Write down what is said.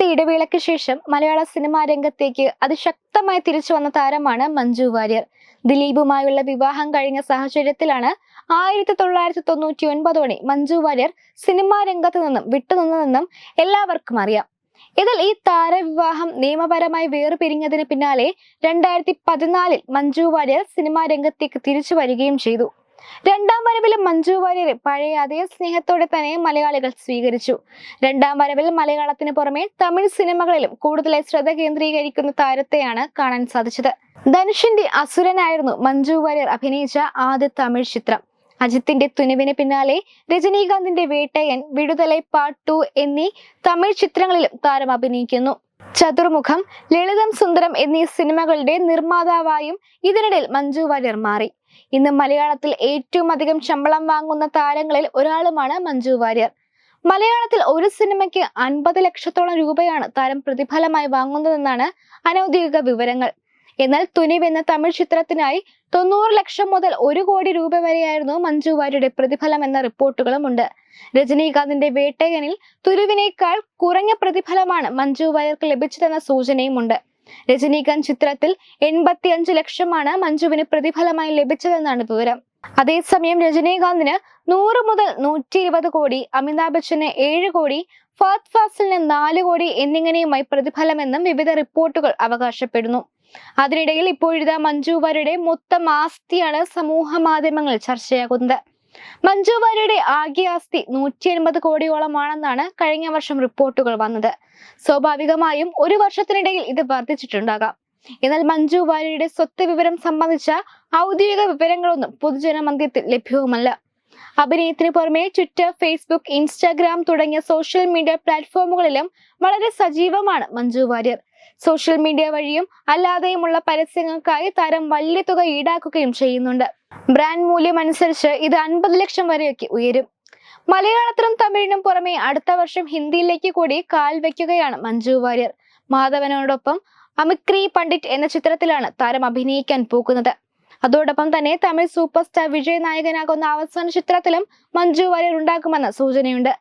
വർഷത്തെ ഇടവേളയ്ക്ക് ശേഷം മലയാള സിനിമാ രംഗത്തേക്ക് അതിശക്തമായി തിരിച്ചു വന്ന താരമാണ് മഞ്ജു വാര്യർ. ദിലീപുമായുള്ള വിവാഹം കഴിഞ്ഞ സാഹചര്യത്തിലാണ് 1999 മഞ്ജു വാര്യർ സിനിമാ രംഗത്ത് നിന്നും വിട്ടുനിന്നതെന്നും എല്ലാവർക്കും അറിയാം. ഇതിൽ ഈ താരവിവാഹം നിയമപരമായി വേർപിരിഞ്ഞതിന് പിന്നാലെ 2014 മഞ്ജു വാര്യർ സിനിമാ രംഗത്തേക്ക് തിരിച്ചു വരികയും ചെയ്തു. രണ്ടാം വരവിലും മഞ്ജു വാര്യരെ പഴയ അതേ സ്നേഹത്തോടെ തന്നെ മലയാളികൾ സ്വീകരിച്ചു. രണ്ടാം വരവിൽ മലയാളത്തിന് പുറമെ തമിഴ് സിനിമകളിലും കൂടുതലായി ശ്രദ്ധ കേന്ദ്രീകരിക്കുന്ന താരത്തെയാണ് കാണാൻ സാധിച്ചത്. ധനുഷിന്റെ അസുരനായിരുന്നു മഞ്ജു വാര്യർ അഭിനയിച്ച ആദ്യ തമിഴ് ചിത്രം. അജിത്തിന്റെ തുനിവിന് പിന്നാലെ രജനീകാന്തിന്റെ വേട്ടയൻ, വിടുതലൈ പാർട്ട് 2 എന്നീ തമിഴ് ചിത്രങ്ങളിലും താരം അഭിനയിക്കുന്നു. ചതുർമുഖം, ലളിതം സുന്ദരം എന്നീ സിനിമകളുടെ നിർമ്മാതാവായും ഇതിനിടയിൽ മഞ്ജു വാര്യർ മാറി. ഇന്ന് മലയാളത്തിൽ ഏറ്റവും അധികം ശമ്പളം വാങ്ങുന്ന താരങ്ങളിൽ ഒരാളുമാണ് മഞ്ജു വാര്യർ. മലയാളത്തിൽ ഒരു സിനിമയ്ക്ക് 50 ലക്ഷത്തോളം രൂപയാണ് താരം പ്രതിഫലമായി വാങ്ങുന്നതെന്നാണ് അനൌദ്യോഗിക വിവരങ്ങൾ. എന്നാൽ തുനിവ് എന്ന തമിഴ് ചിത്രത്തിനായി 90 ലക്ഷം മുതൽ 1 കോടി രൂപ വരെയായിരുന്നു മഞ്ജു വാര്യരുടെ പ്രതിഫലം എന്ന റിപ്പോർട്ടുകളുമുണ്ട്. രജനീകാന്തിന്റെ വേട്ടയനിൽ തുനിവിനേക്കാൾ കുറഞ്ഞ പ്രതിഫലമാണ് മഞ്ജു വാര്യർക്ക് ലഭിച്ചതെന്ന സൂചനയുമുണ്ട്. രജനീകാന്ത് ചിത്രത്തിൽ 85 ലക്ഷമാണ് മഞ്ജുവിന് പ്രതിഫലമായി ലഭിച്ചതെന്നാണ് വിവരം. അതേസമയം രജനീകാന്തിന് 100 മുതൽ 120 കോടി, അമിതാഭ് ബച്ചന് 7 കോടി, ഫഹദ് ഫാസിലിന് 4 കോടി എന്നിങ്ങനെയുമായി പ്രതിഫലമെന്നും വിവിധ റിപ്പോർട്ടുകൾ അവകാശപ്പെടുന്നു. അതിനിടയിൽ ഇപ്പോഴിതാ മഞ്ജു വാര്യരുടെ മൊത്തം ആസ്തിയാണ് സമൂഹ മാധ്യമങ്ങളിൽ ചർച്ചയാകുന്നത്. മഞ്ജു വാര്യരുടെ ആകെ ആസ്തി 180 കോടിയോളമാണെന്നാണ് കഴിഞ്ഞ വർഷം റിപ്പോർട്ടുകൾ വന്നത്. സ്വാഭാവികമായും ഒരു വർഷത്തിനിടയിൽ ഇത് വർദ്ധിച്ചിട്ടുണ്ടാകാം. എന്നാൽ മഞ്ജു വാര്യരുടെ സ്വത്ത് വിവരം സംബന്ധിച്ച ഔദ്യോഗിക വിവരങ്ങളൊന്നും പൊതുജനമധ്യത്തിൽ ലഭ്യവുമല്ല. അഭിനയത്തിന് പുറമെ ട്വിറ്റർ, ഫേസ്ബുക്ക്, ഇൻസ്റ്റാഗ്രാം തുടങ്ങിയ സോഷ്യൽ മീഡിയ പ്ലാറ്റ്ഫോമുകളിലും വളരെ സജീവമാണ് മഞ്ജു വാര്യർ. സോഷ്യൽ മീഡിയ വഴിയും അല്ലാതെയുമുള്ള പരസ്യങ്ങൾക്കായി താരം വലിയ തുക ഈടാക്കുകയും ചെയ്യുന്നുണ്ട്. ബ്രാൻഡ് മൂല്യം അനുസരിച്ച് ഇത് 50 ലക്ഷം വരെയൊക്കെ ഉയരും. മലയാളത്തിനും തമിഴിനും പുറമെ അടുത്ത വർഷം ഹിന്ദിയിലേക്ക് കൂടി കാൽ വയ്ക്കുകയാണ് മഞ്ജു വാര്യർ. മാധവനോടൊപ്പം അമിക്രി പണ്ഡിറ്റ് എന്ന ചിത്രത്തിലാണ് താരം അഭിനയിക്കാൻ പോകുന്നത്. അതോടൊപ്പം തന്നെ തമിഴ് സൂപ്പർ സ്റ്റാർ വിജയ് നായകനാകുന്ന അവസാന ചിത്രത്തിലും മഞ്ജു വാര്യർ ഉണ്ടാകുമെന്ന സൂചനയുണ്ട്.